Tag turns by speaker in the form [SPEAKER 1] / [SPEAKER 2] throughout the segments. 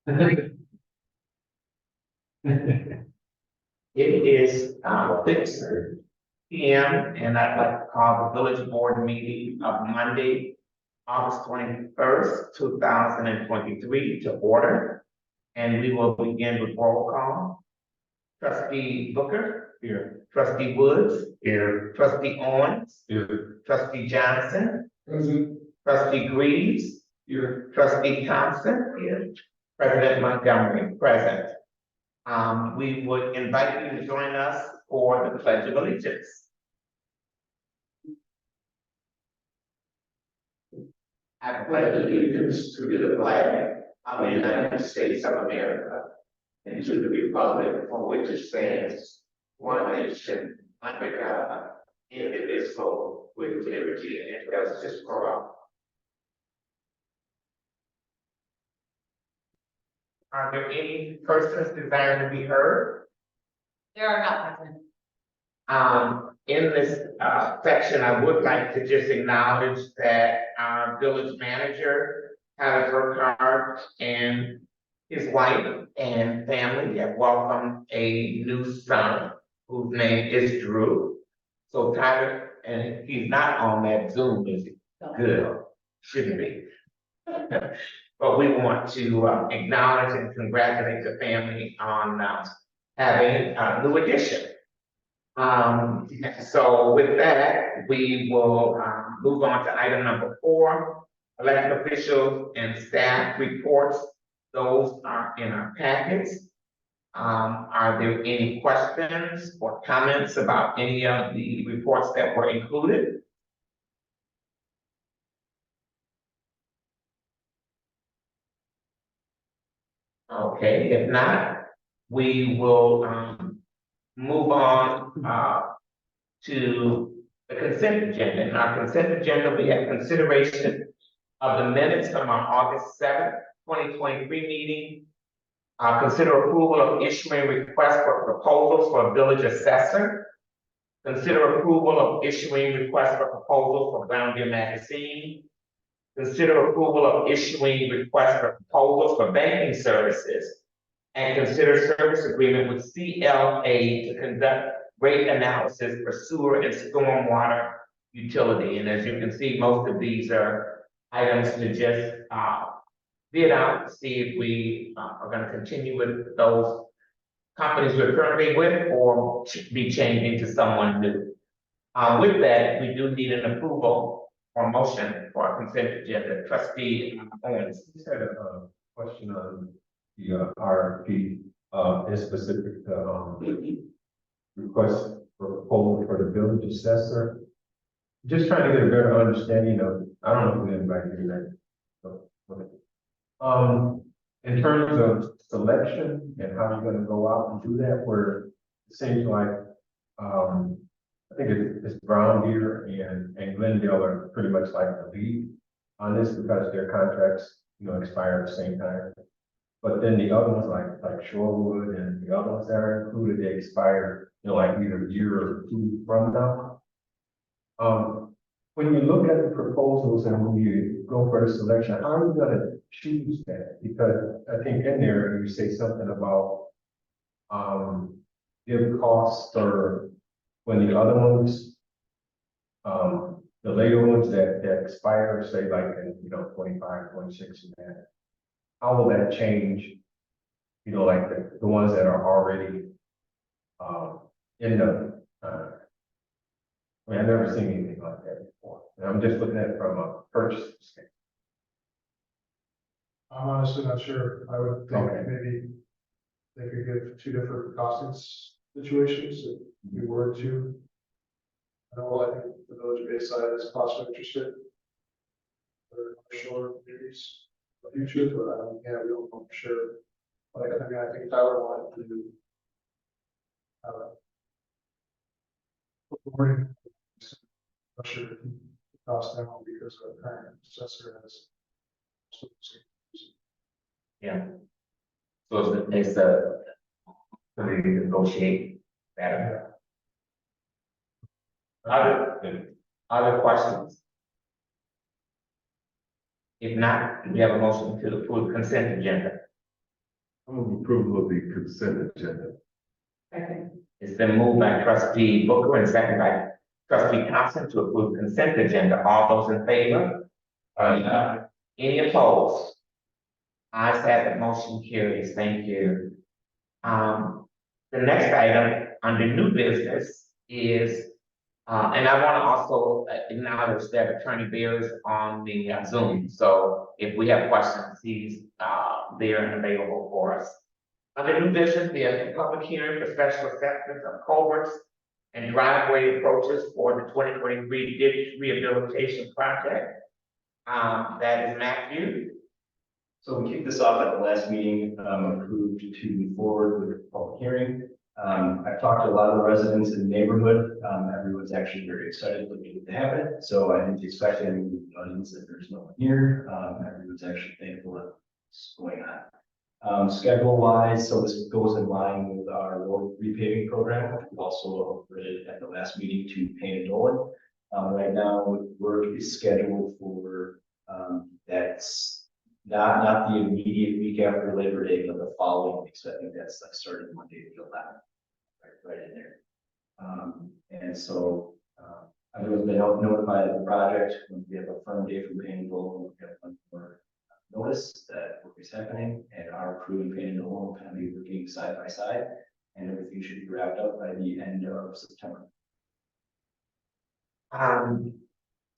[SPEAKER 1] It is 6 p.m. and I'd like to call the village board meeting of Monday, August 21st, 2023 to order. And we will begin with roll call. Trustee Booker. Here. Trustee Woods. Here. Trustee Owens. Here. Trustee Johnson. Present. Trustee Greaves. Here. Trustee Thompson. Here. President Montgomery. Present. We would invite you to join us for the Pledge of Allegiance. I pledge allegiance to the flag of the United States of America and to the republic for which it stands, one nation, under God, indivisible, with liberty and justice for all. Are there any persons desiring to be heard?
[SPEAKER 2] There are not present.
[SPEAKER 1] In this section, I would like to just acknowledge that our village manager, Tyler Burkhardt, and his wife and family have welcomed a new son whose name is Drew. So Tyler, and he's not on that Zoom, is he?
[SPEAKER 2] No.
[SPEAKER 1] Good, shouldn't be. But we want to acknowledge and congratulate the family on having a new addition. So with that, we will move on to item number 4, elected officials and staff reports. Those are in our packets. Are there any questions or comments about any of the reports that were included? Okay, if not, we will move on to the consent agenda. In our consent agenda, we have consideration of the minutes from our August 7th, 2023 meeting. Consider approval of issuing requests for proposals for a village assessor. Consider approval of issuing requests for proposals for Granville Magazine. Consider approval of issuing requests for proposals for banking services. And consider service agreement with CLA to conduct rate analysis for sewer and stormwater utility. And as you can see, most of these are items to just bid out to see if we are going to continue with those companies we're currently with or be changing to someone new. With that, we do need an approval or motion for our consent agenda. Trustee Owens.
[SPEAKER 3] I just had a question on the RFP, in specific request for proposal for the village assessor. Just trying to get a better understanding of, I don't know if anybody did that. In terms of selection and how you're going to go out and do that, where it seems like, I think it's Brown Deer and Glendale are pretty much like the lead on this because their contracts, expire at the same time. But then the other ones like Shorewood and the other ones that are included, they expire, like either a year or 2 from now. When you look at the proposals and when you go for the selection, how are you going to choose that? Because I think in there you say something about give costs or when the other ones, the later ones that expire, say like in 25, 26 and that. How will that change, like the ones that are already in the, I mean, I've never seen anything like that before. And I'm just looking at it from a purchase standpoint.
[SPEAKER 4] I'm honestly not sure. I would think
[SPEAKER 3] Okay.
[SPEAKER 4] maybe they could give 2 different costing situations if we were to. I think the village of Bayside is possibly interested. Or shore communities in the future, but yeah, we don't know for sure. Like, I think Tyler wanted to do reporting. I'm sure the cost down because our current assessor has.
[SPEAKER 1] Yeah. So it's the ability to negotiate better. Other questions? If not, we have a motion to approve consent agenda.
[SPEAKER 5] Move approval of the consent agenda.
[SPEAKER 1] It's been moved by trustee Booker and seconded by trustee Thompson to approve consent agenda. All those in favor? Any opposed? Ayes have it, motion carries. Thank you. The next item under new business is, and I want to also acknowledge that Attorney Bear is on the Zoom. So if we have questions, he's there and available for us. Under new business, the public hearing for special assessments of culverts and driveway approaches for the 2023 ditch rehabilitation project. That is Matthew.
[SPEAKER 6] So we kicked this off at the last meeting, approved to move forward with the public hearing. I've talked to a lot of the residents in the neighborhood. Everyone's actually very excited looking to have it. So I didn't expect any of the audience that there's no one here. Everyone's actually thankful that it's going on. Schedule wise, so this goes in line with our road repaving program. We also upgraded at the last meeting to Payne and Dolan. Right now, work is scheduled for, that's not the immediate week after Labor Day, but the following week. So I think that's like starting Monday, the 11th, right in there. And so, everyone's been notified of the project. When we have a firm date from Payne and Dolan, we have one more notice that work is happening, and our crew in Payne and Dolan will kind of be working side by side, and everything should be wrapped up by the end of September.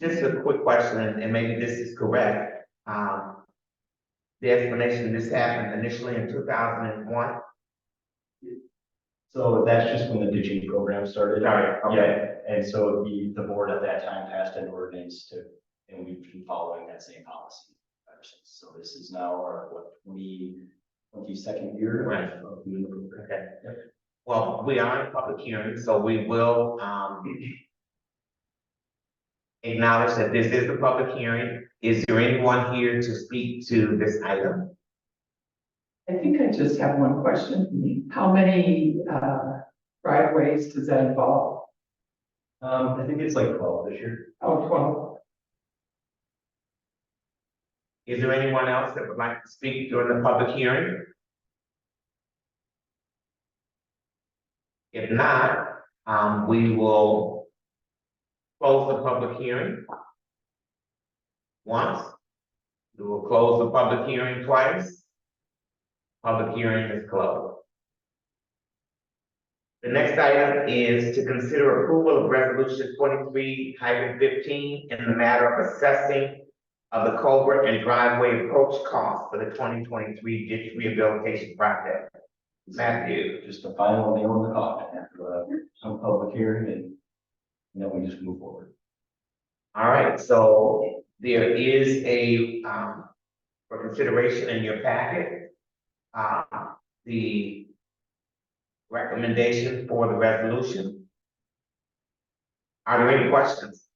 [SPEAKER 1] Just a quick question, and maybe this is correct. The explanation, this happened initially in 2001.
[SPEAKER 6] So that's just when the ditching program started.
[SPEAKER 1] Sorry, okay.
[SPEAKER 6] Yeah, and so the board at that time passed an ordinance to, and we've been following that same policy ever since. So this is now our, 22nd year
[SPEAKER 1] Right.
[SPEAKER 6] of doing the program.
[SPEAKER 1] Okay. Well, we are in a public hearing, so we will, acknowledge that this is a public hearing. Is there anyone here to speak to this item?
[SPEAKER 7] I think I just have one question. How many driveways does that involve?
[SPEAKER 6] I think it's like 12 this year.
[SPEAKER 7] Oh, 12.
[SPEAKER 1] Is there anyone else that would like to speak during the public hearing? If not, we will close the public hearing once. We will close the public hearing twice. Public hearing is closed. The next item is to consider approval of resolution 23-15 in the matter of assessing of the culvert and driveway approach costs for the 2023 ditch rehabilitation project. Matthew.
[SPEAKER 6] Just the final nail in the coffin after some public hearing, and then we just move forward.
[SPEAKER 1] All right, so there is a, for consideration in your packet, the recommendation for the resolution. Are there any questions?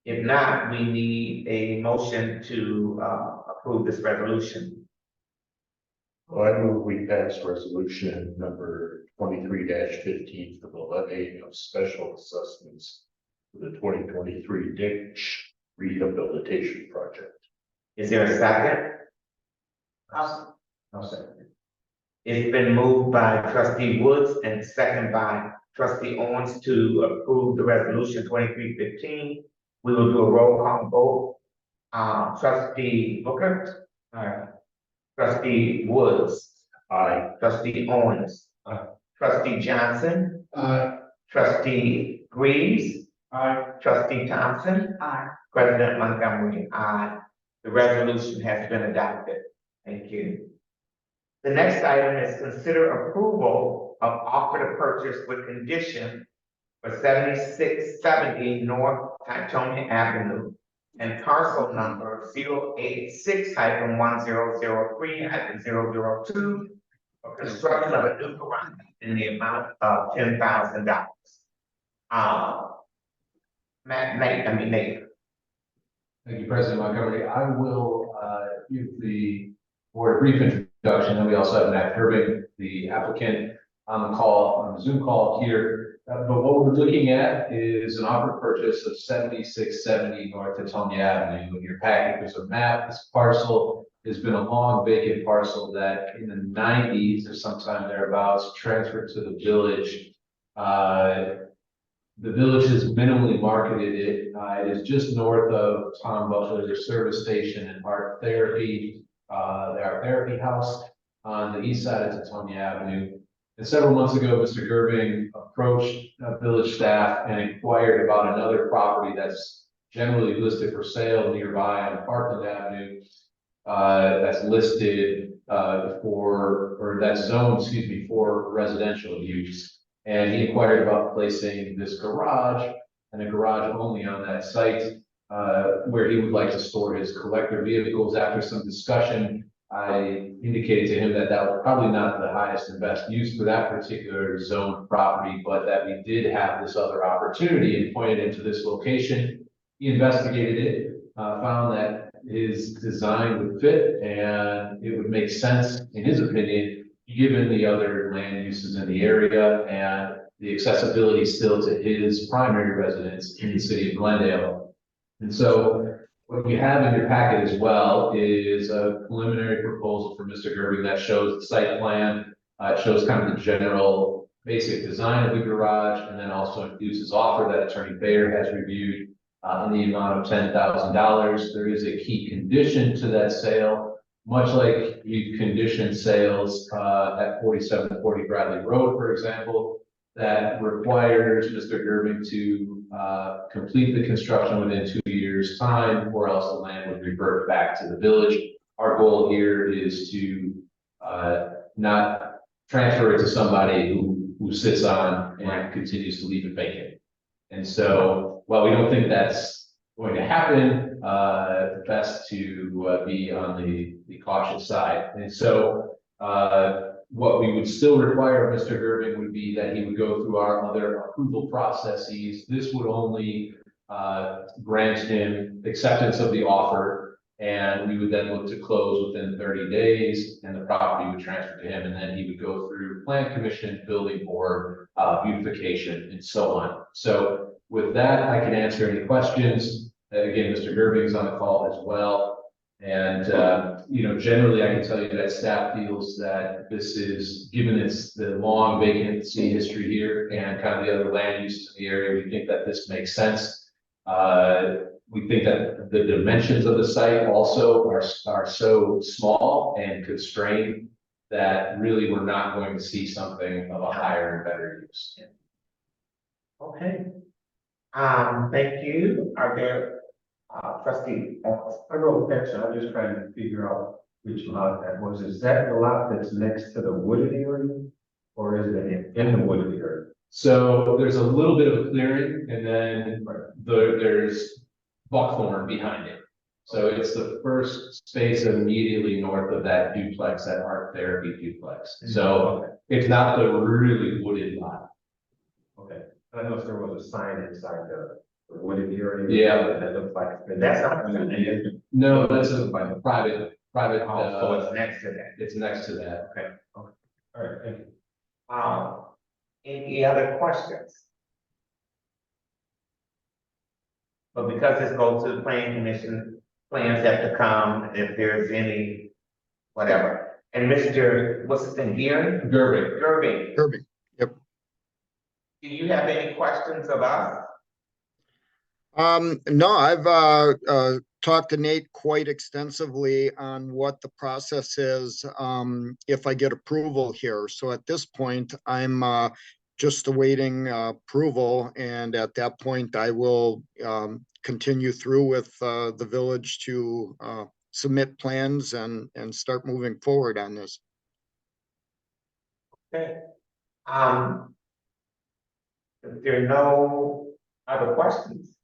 [SPEAKER 1] If not, we need a motion to approve this resolution.
[SPEAKER 5] Well, I move we pass resolution number 23-15 for the levy of special assessments for the 2023 ditch rehabilitation project.
[SPEAKER 1] Is there a second?
[SPEAKER 3] I'll second it.
[SPEAKER 1] It's been moved by trustee Woods and second by trustee Owens to approve the resolution 23-15. We will do a roll call vote. Trustee Booker. Trustee Woods.
[SPEAKER 5] Aye.
[SPEAKER 1] Trustee Owens.
[SPEAKER 3] Aye.
[SPEAKER 1] Trustee Johnson. Trustee Greaves. Trustee Thompson.
[SPEAKER 7] Aye.
[SPEAKER 1] President Montgomery. Aye. The resolution has been adopted. Thank you. The next item is consider approval of offer to purchase with condition for 7670 North Titonia Avenue and parcel number 086-1003-002 for construction of a new garage in the amount of $10,000. Nate.
[SPEAKER 8] Thank you, President Montgomery. I will give the board a brief introduction, and we also have Matt Herbing, the applicant, on the call, on the Zoom call here. But what we're looking at is an offer purchase of 7670 North Etonia Avenue. In your packet, there's a map. This parcel has been a long vacant parcel that in the 90s or sometime thereabouts transferred to the village. The village has minimally marketed it. It is just north of Tom Butler's service station and art therapy, the art therapy house on the east side of Tetonia Avenue. And several months ago, Mr. Gerbing approached village staff and inquired about another property that's generally listed for sale nearby on Parkland Avenue. That's listed or that's zoned, excuse me, for residential use. And he inquired about placing this garage and a garage only on that site, where he would like to store his collector vehicles. After some discussion, I indicated to him that that was probably not the highest and best use for that particular zone property, but that we did have this other opportunity and pointed into this location. He investigated it, found that his design would fit and it would make sense, in his opinion, given the other land uses in the area and the accessibility still to his primary residence in the city of Glendale. And so what you have in your packet as well is a preliminary proposal for Mr. Gerbing that shows the site plan. It shows kind of the general basic design of the garage, and then also includes his offer that Attorney Bayer has reviewed in the amount of $10,000. There is a key condition to that sale. Much like we've conditioned sales at 4740 Bradley Road, for example, that requires Mr. Gerbing to complete the construction within 2 years' time, or else the land would revert back to the village. Our goal here is to not transfer it to somebody who sits on and continues to leave it vacant. And so, while we don't think that's going to happen, best to be on the cautious side. And so, what we would still require of Mr. Gerbing would be that he would go through our other approval processes. This would only grant him acceptance of the offer, and we would then look to close within 30 days, and the property would transfer to him, and then he would go through plan commission, building board, beautification, and so on. So with that, I can answer any questions. Again, Mr. Gerbing is on the call as well. And, generally I can tell you that staff feels that this is, given the long vacancy history here and kind of the other land uses in the area, we think that this makes sense. We think that the dimensions of the site also are so small and constrained that really we're not going to see something of a higher and better use.
[SPEAKER 1] Okay. Thank you. Are there, trustee?
[SPEAKER 3] I wrote that, I'm just trying to figure out which lot that was. Is that the lot that's next to the wooded area? Or is it in the wooded area?
[SPEAKER 8] So there's a little bit of a clearing, and then there's buckthorn behind it. So it's the first space immediately north of that duplex, that art therapy duplex. So it's not the really wooded lot.
[SPEAKER 3] Okay, I don't know if there was a sign inside the wooded area.
[SPEAKER 8] Yeah.
[SPEAKER 3] That looked like.
[SPEAKER 1] That's not.
[SPEAKER 8] No, that's a private.
[SPEAKER 1] Oh, so it's next to that.
[SPEAKER 8] It's next to that.
[SPEAKER 1] Okay.
[SPEAKER 3] All right, thank you.
[SPEAKER 1] Any other questions? But because this goes to the planning commission, plans have to come if there's any, whatever. And Mr., what's his name, Gearing?
[SPEAKER 8] Gerbing.
[SPEAKER 1] Gerbing.
[SPEAKER 9] Yep.
[SPEAKER 1] Do you have any questions of us?
[SPEAKER 9] No, I've talked to Nate quite extensively on what the process is if I get approval here. So at this point, I'm just awaiting approval, and at that point, I will continue through with the village to submit plans and start moving forward on this.
[SPEAKER 1] Okay. If there are no other questions,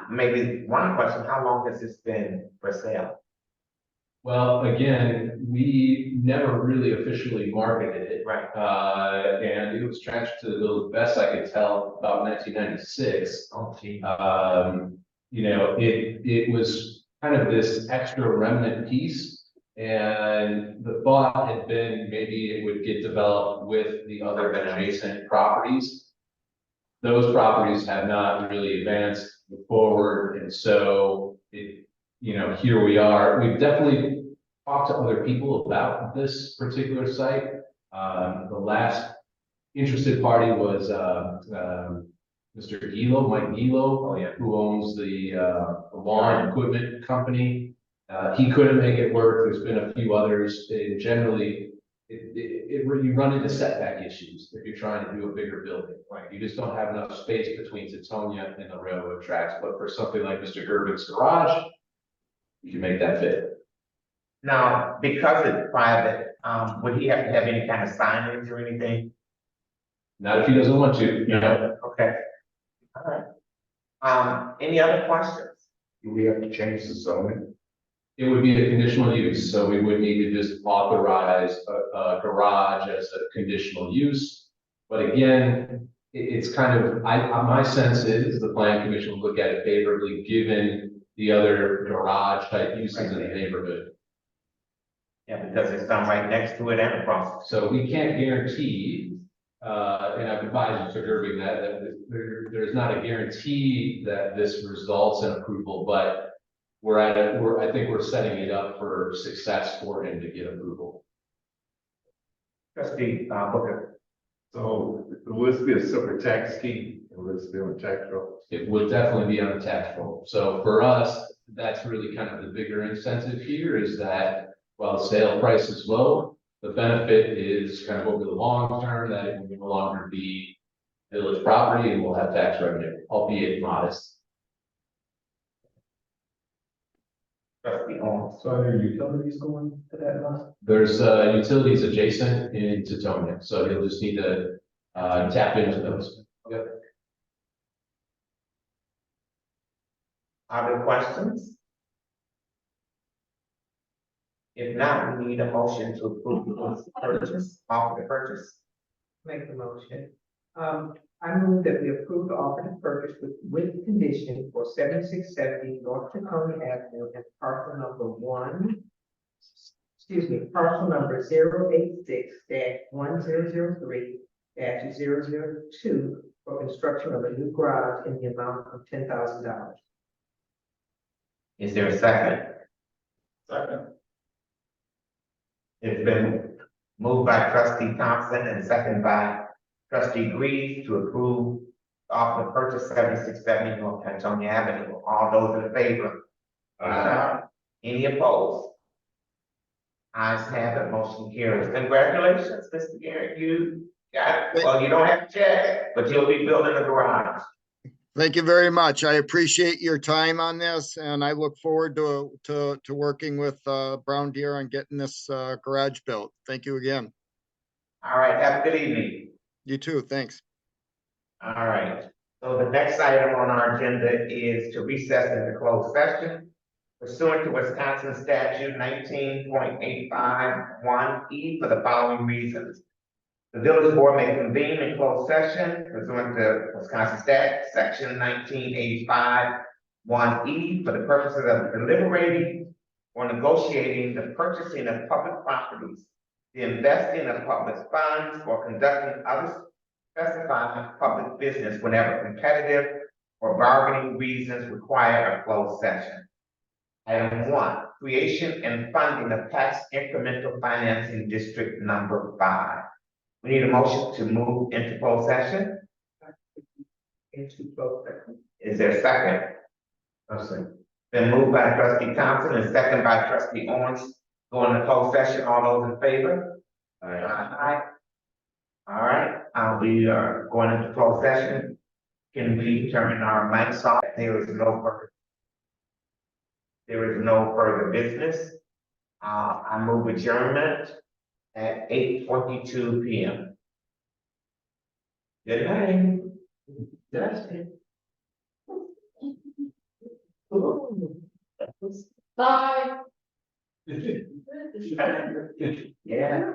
[SPEAKER 1] maybe one question, how long has this been for sale?
[SPEAKER 8] Well, again, we never really officially marketed it.
[SPEAKER 1] Right.
[SPEAKER 8] And it was transferred to the village, best I could tell, about 1996.
[SPEAKER 1] Oh, gee.
[SPEAKER 8] It was kind of this extra remnant piece. And the thought had been maybe it would get developed with the other adjacent properties. those properties have not really advanced forward, and so here we are. We've definitely talked to other people about this particular site. The last interested party was, Mr. Gilo, Mike Gilo, who owns the lawn equipment company. He couldn't make it work. There's been a few others, and generally, you run into setback issues if you're trying to do a bigger building. Like, you just don't have enough space between Titonia and the railroad tracks. But for something like Mr. Gerben's garage, you can make that fit.
[SPEAKER 1] Now, because it's private, would he have to have any kind of signage or anything?
[SPEAKER 8] Not if he doesn't want to, you know.
[SPEAKER 1] Okay. All right. Any other questions?
[SPEAKER 5] Do we have to change the zoning?
[SPEAKER 8] It would be a conditional use, so we would need to just authorize a garage as a conditional use. But again, it's kind of, my sense is the planning commission will look at it favorably, given the other garage type uses in the neighborhood.
[SPEAKER 1] Yeah, because it's done right next to it and across.
[SPEAKER 8] So we can't guarantee, and I've advised Mr. Irving that there's not a guarantee that this results in approval, but I think we're setting it up for success for him to get approval.
[SPEAKER 1] Trustee, Booker.
[SPEAKER 5] So will this be a separate tax scheme? Will this be on the tax roll?
[SPEAKER 8] It would definitely be on the tax roll. So for us, that's really kind of the bigger incentive here, is that while the sale price is low, the benefit is kind of over the long term, that it will no longer be village property and we'll have tax revenue, albeit modest.
[SPEAKER 1] Trustee Owens.
[SPEAKER 3] So are there utilities going to that lot?
[SPEAKER 8] There's utilities adjacent in Titonia, so you'll just need to tap into those. Yep.
[SPEAKER 1] Other questions? If not, we need a motion to approve the purchase, offer the purchase.
[SPEAKER 7] Make the motion. I move that we approve the offer to purchase with condition for 7670 North Tacoma Avenue and parcel number parcel number 086-1003-002 for construction of a new garage in the amount of $10,000.
[SPEAKER 1] Is there a second? Second. It's been moved by trustee Thompson and seconded by trustee Greaves to approve the offer to purchase 7670 North Tacoma Avenue. All those in favor? Any opposed? Ayes have it, motion carries. Congratulations, Mr. Garrett, you got it. Well, you don't have to check, but you'll be building a garage.
[SPEAKER 9] Thank you very much. I appreciate your time on this, and I look forward to working with Brown Deere on getting this garage built. Thank you again.
[SPEAKER 1] All right, have a good evening.
[SPEAKER 9] You too. Thanks.
[SPEAKER 1] All right, so the next item on our agenda is to recess into closed session pursuant to Wisconsin statute 19.851E for the following reasons. The village board may convene in closed session pursuant to Wisconsin statute section 1985(1)E for the purposes of deliberating or negotiating the purchasing of public properties, the investing of public funds, or conducting other specified public business whenever competitive or bargaining reasons require a closed session. Item 1, creation and funding of tax incremental financing district number 5. We need a motion to move into closed session. Is there a second?
[SPEAKER 3] I'll say.
[SPEAKER 1] Been moved by trustee Thompson and second by trustee Owens. Go into closed session. All those in favor? Aye. All right, we are going into closed session. Can we turn our mics off? There is no further business. I move adjournment at 8:22 p.m. Good night.
[SPEAKER 2] Bye.
[SPEAKER 1] Yeah.